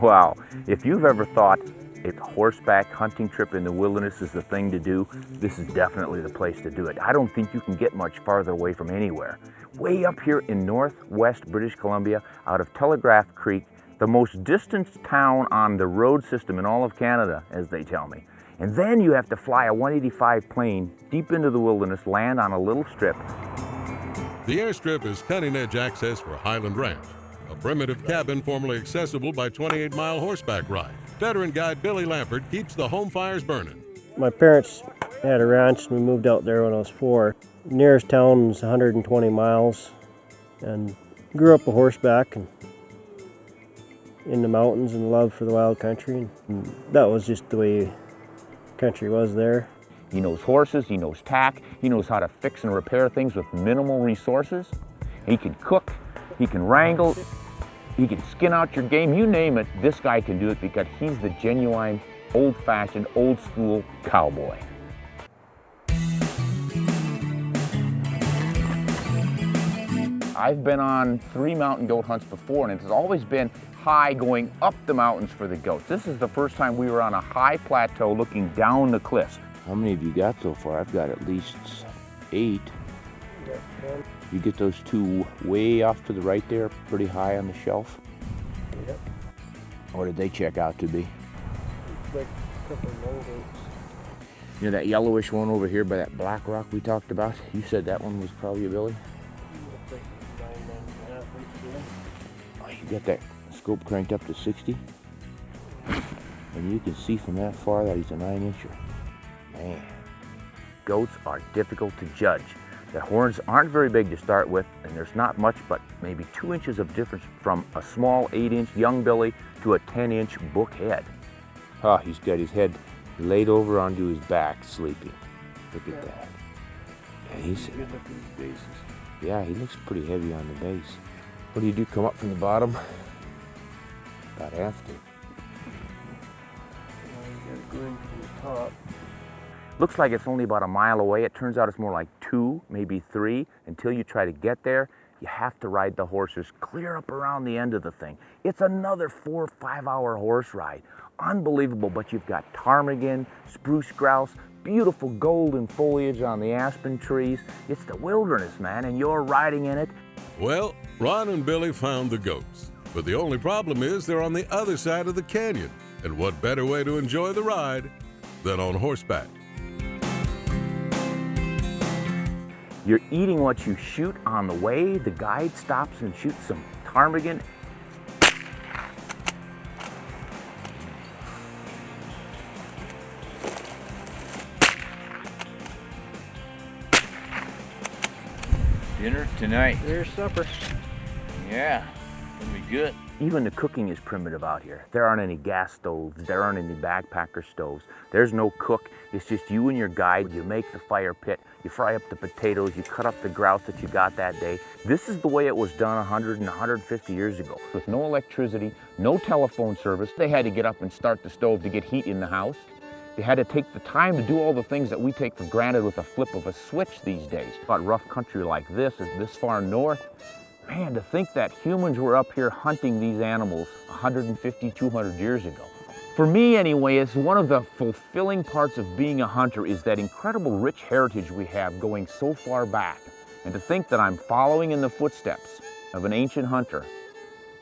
Wow, if you've ever thought a horseback hunting trip in the wilderness is the thing to do, this is definitely the place to do it. I don't think you can get much farther away from anywhere. Way up here in northwest British Columbia, out of Telegraph Creek, the most distant town on the road system in all of Canada, as they tell me. And then you have to fly a 185 plane deep into the wilderness, land on a little strip. The airstrip is cutting-edge access for Highland Ranch, a primitive cabin formerly accessible by 28-mile horseback ride. Veteran guide Billy Lampert keeps the home fires burning. My parents had a ranch and we moved out there when I was 4. Nearest town is 120 miles, and grew up a horseback and in the mountains and love for the wild country, and that was just the way country was there. He knows horses, he knows tack, he knows how to fix and repair things with minimal resources. He can cook, he can wrangle, he can skin out your game, you name it, this guy can do it because he's the genuine, old-fashioned, old-school cowboy. I've been on 3 mountain goat hunts before, and it's always been high going up the mountains for the goats. This is the first time we were on a high plateau looking down the cliffs. How many have you got so far? I've got at least 8. You get those 2 way off to the right there, pretty high on the shelf? Yep. What did they check out to be? Like a couple of young goats. You know that yellowish one over here by that black rock we talked about? You said that one was probably a Billy? Like 9.5 inches. Oh, you got that scope cranked up to 60? And you can see from that far that he's a 9-incher. Man. Goats are difficult to judge. The horns aren't very big to start with, and there's not much but maybe 2 inches of difference from a small 8-inch young Billy to a 10-inch book head. Oh, he's got his head laid over onto his back, sleeping. Look at that. Yeah, he's good looking bases. Yeah, he looks pretty heavy on the base. What do you do, come up from the bottom? About have to. You gotta go in from the top. Looks like it's only about a mile away. It turns out it's more like 2, maybe 3. Until you try to get there, you have to ride the horses clear up around the end of the thing. It's another 4 or 5 hour horse ride. Unbelievable, but you've got ptarmigan, spruce grouse, beautiful golden foliage on the aspen trees. It's the wilderness, man, and you're riding in it. Well, Ron and Billy found the goats, but the only problem is they're on the other side of the canyon. And what better way to enjoy the ride than on horseback? You're eating what you shoot on the way. The guide stops and shoots some ptarmigan. Dinner tonight. There's supper. Yeah, it'll be good. Even the cooking is primitive out here. There aren't any gas stoves. There aren't any backpacker stoves. There's no cook. It's just you and your guide. You make the fire pit. You fry up the potatoes. You cut up the grouse that you got that day. This is the way it was done 100 and 150 years ago. With no electricity, no telephone service. They had to get up and start the stove to get heat in the house. They had to take the time to do all the things that we take for granted with a flip of a switch these days. But rough country like this far north. Man, to think that humans were up here hunting these animals 150, 200 years ago. For me anyway, it's one of the fulfilling parts of being a hunter is that incredible rich heritage we have going so far back. And to think that I'm following in the footsteps of an ancient hunter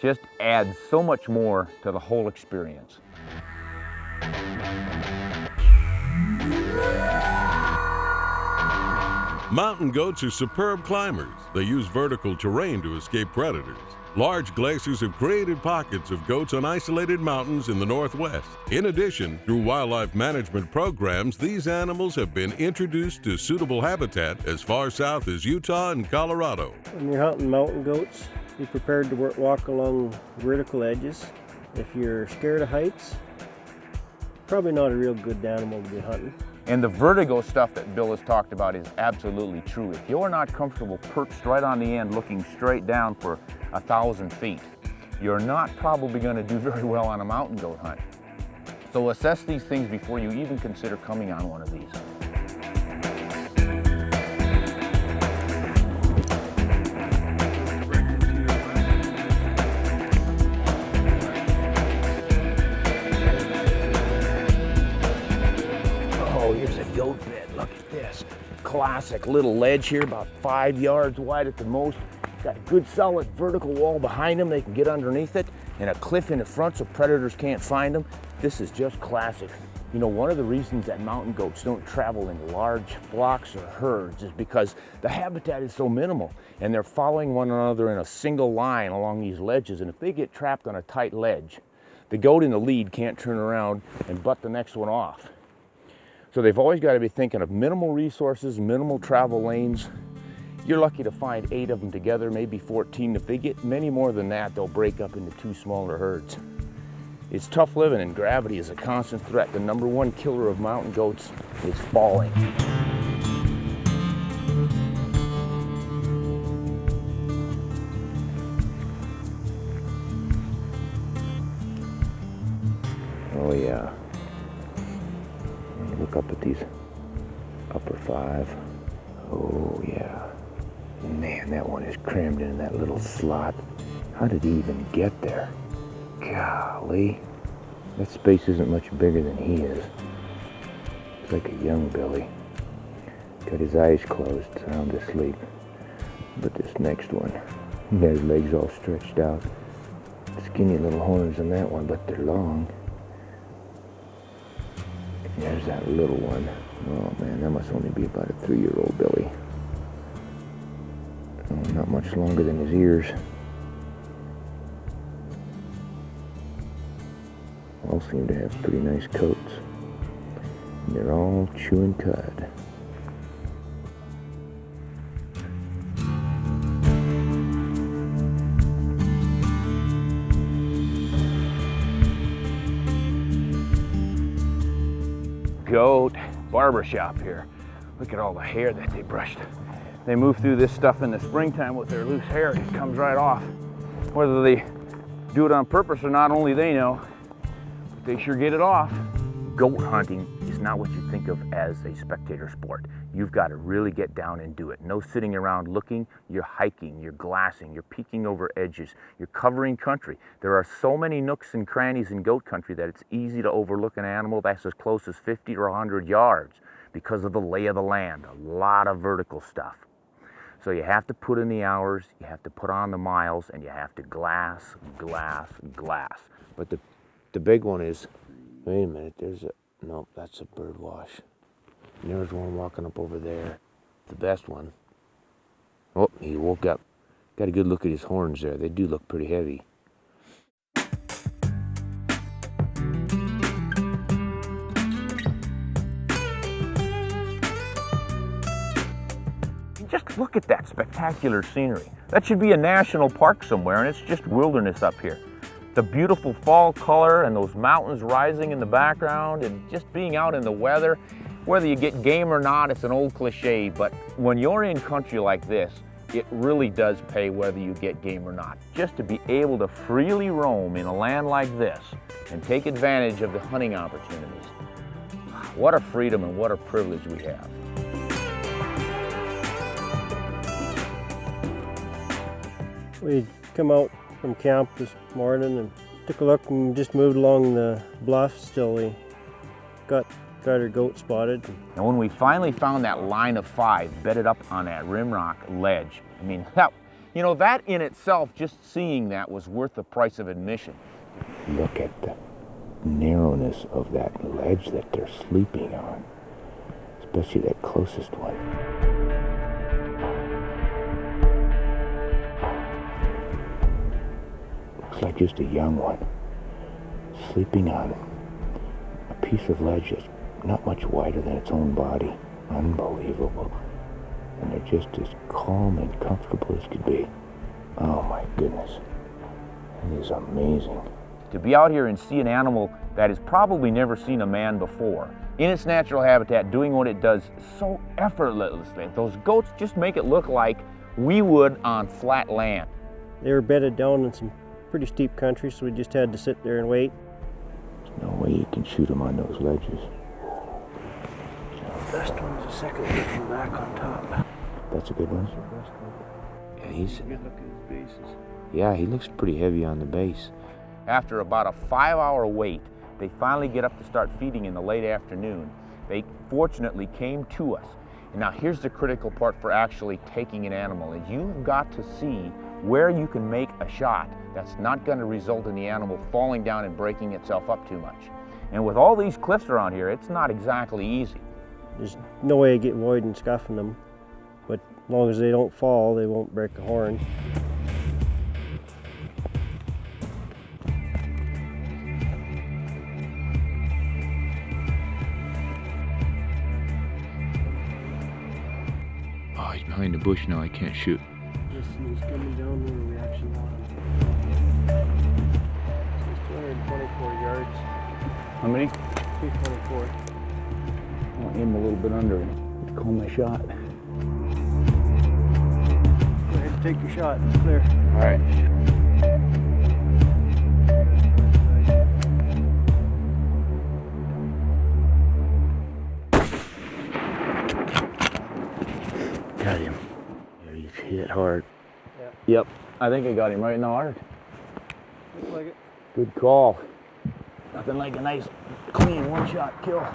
just adds so much more to the whole experience. Mountain goats are superb climbers. They use vertical terrain to escape predators. Large glaciers have created pockets of goats on isolated mountains in the Northwest. In addition, through wildlife management programs, these animals have been introduced to suitable habitat as far south as Utah and Colorado. When you're hunting mountain goats, be prepared to walk along vertical edges. If you're scared of heights, probably not a real good animal to be hunting. And the vertigo stuff that Bill has talked about is absolutely true. If you're not comfortable perched right on the end looking straight down for 1,000 feet, you're not probably going to do very well on a mountain goat hunt. So assess these things before you even consider coming on one of these. classic little ledge here, about 5 yards wide at the most. Got a good solid vertical wall behind them. They can get underneath it, and a cliff in the front so predators can't find them. This is just classic. You know, one of the reasons that mountain goats don't travel in large flocks or herds is because the habitat is so minimal, and they're following one another in a single line along these ledges. And if they get trapped on a tight ledge, the goat in the lead can't turn around and butt the next one off. So they've always got to be thinking of minimal resources, minimal travel lanes. You're lucky to find 8 of them together, maybe 14. If they get many more than that, they'll break up into 2 smaller herds. It's tough living, and gravity is a constant threat. The #1 killer of mountain goats is falling. Oh yeah. Look up at these upper 5. Oh yeah. Man, that one is crammed in that little slot. How did he even get there? Golly. That space isn't much bigger than he is. It's like a young Billy. Got his eyes closed, sound asleep. But this next one, he got his legs all stretched out. Skinny little horns on that one, but they're long. There's that little one. Oh man, that must only be about a 3-year-old Billy. Oh, not much longer than his ears. All seem to have pretty nice coats. And they're all chewing cud. Goat barbershop here. Look at all the hair that they brushed. They move through this stuff in the springtime with their loose hair. It comes right off. Whether they do it on purpose or not, only they know. But they sure get it off. Goat hunting is not what you think of as a spectator sport. You've got to really get down and do it. No sitting around looking. You're hiking, you're glassing, you're peeking over edges, you're covering country. There are so many nooks and crannies in goat country that it's easy to overlook an animal that's as close as 50 or 100 yards because of the lay of the land. A lot of vertical stuff. So you have to put in the hours, you have to put on the miles, and you have to glass, glass, glass. But the big one is, wait a minute, nope, that's a bird wash. And there's one walking up over there, the best one. Oh, he woke up. Got a good look at his horns there. They do look pretty heavy. Just look at that spectacular scenery. That should be a national park somewhere, and it's just wilderness up here. The beautiful fall color and those mountains rising in the background, and just being out in the weather. Whether you get game or not, it's an old cliche, but when you're in country like this, it really does pay whether you get game or not. Just to be able to freely roam in a land like this and take advantage of the hunting opportunities. What a freedom and what a privilege we have. We come out from camp this morning and took a look and just moved along the bluffs till we got our goat spotted. And when we finally found that line of 5 bedded up on that rimrock ledge, I mean, that in itself, just seeing that was worth the price of admission. Look at the narrowness of that ledge that they're sleeping on, especially that closest one. Looks like just a young one sleeping on a piece of ledge that's not much wider than its own body. Unbelievable. And they're just as calm and comfortable as could be. Oh my goodness. It is amazing. To be out here and see an animal that has probably never seen a man before, in its natural habitat, doing what it does so effortlessly. Those goats just make it look like we would on flat land. They were bedded down in some pretty steep country, so we just had to sit there and wait. There's no way you can shoot them on those ledges. The best one's the second one from back on top. That's a good one? That's the best one. Yeah, he's... Good look at his bases. Yeah, he looks pretty heavy on the base. After about a 5-hour wait, they finally get up to start feeding in the late afternoon. They fortunately came to us. Now here's the critical part for actually taking an animal, is you've got to see where you can make a shot that's not going to result in the animal falling down and breaking itself up too much. And with all these cliffs around here, it's not exactly easy. There's no way to get wide and scuffing them, but as long as they don't fall, they won't break a horn. Oh, he's behind the bush now, I can't shoot. He's coming down where we actually want him. So he's 224 yards. How many? 224. I'll aim a little bit under and call my shot. Go ahead and take your shot, it's clear. All right. Got him. Yeah, he's hit hard. Yeah. Yep, I think I got him right in the heart. Looks like it. Good call. Nothing like a nice, clean one-shot kill.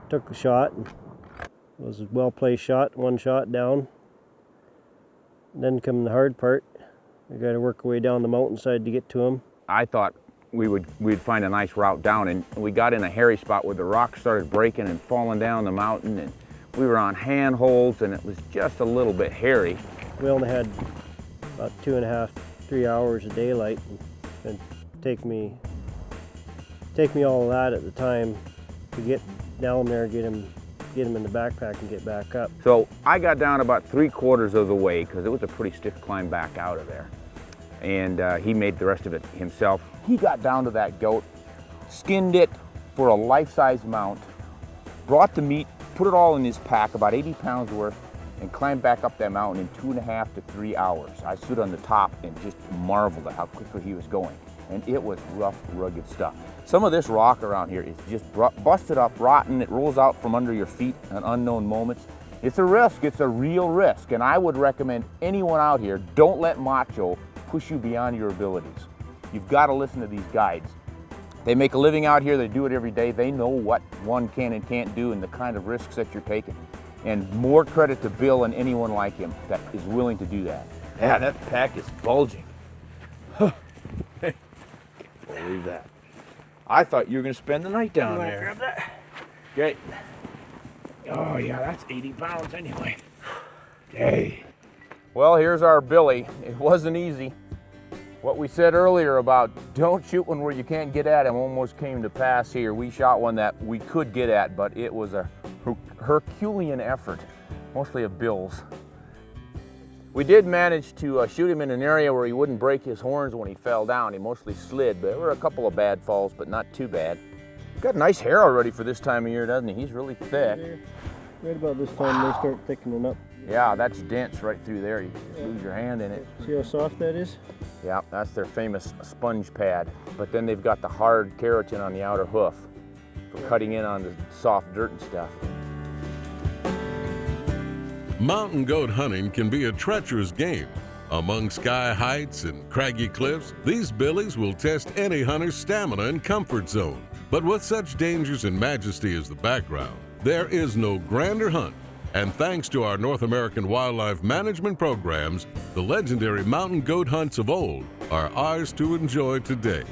Took the shot. It was a well-placed shot, one shot down. Then come the hard part. We got to work our way down the mountainside to get to him. I thought we'd find a nice route down, and we got in a hairy spot where the rocks started breaking and falling down the mountain, and we were on handholds, and it was just a little bit hairy. We only had about 2.5, 3 hours of daylight, and take me all of that at the time to get down there, get him in the backpack and get back up. So I got down about 3/4 of the way because it was a pretty stiff climb back out of there. And he made the rest of it himself. He got down to that goat, skinned it for a life-size mount, brought the meat, put it all in his pack, about 80 pounds worth, and climbed back up that mountain in 2.5 to 3 hours. I stood on the top and just marveled at how quickly he was going. And it was rough, rugged stuff. Some of this rock around here is just busted up, rotten. It rolls out from under your feet at unknown moments. It's a risk, it's a real risk. And I would recommend anyone out here, don't let macho push you beyond your abilities. You've got to listen to these guides. They make a living out here, they do it every day. They know what one can and can't do and the kind of risks that you're taking. And more credit to Bill and anyone like him that is willing to do that. Yeah, that pack is bulging. Believe that. I thought you were going to spend the night down there. Grab that. Okay. Oh yeah, that's 80 pounds anyway. Hey. Well, here's our Billy. It wasn't easy. What we said earlier about don't shoot one where you can't get at him almost came to pass here. We shot one that we could get at, but it was a Herculean effort, mostly of Bill's. We did manage to shoot him in an area where he wouldn't break his horns when he fell down. He mostly slid, but there were a couple of bad falls, but not too bad. Got nice hair already for this time of year, doesn't he? He's really thick. Right about this time they start thickening up. Yeah, that's dense right through there. You lose your hand in it. See how soft that is? Yeah, that's their famous sponge pad. But then they've got the hard keratin on the outer hoof for cutting in on the soft dirt and stuff. Mountain goat hunting can be a treacherous game. Among sky heights and craggy cliffs, these billies will test any hunter's stamina and comfort zone. But with such dangers and majesty as the background, there is no grander hunt. And thanks to our North American wildlife management programs, the legendary mountain goat hunts of old are ours to enjoy today.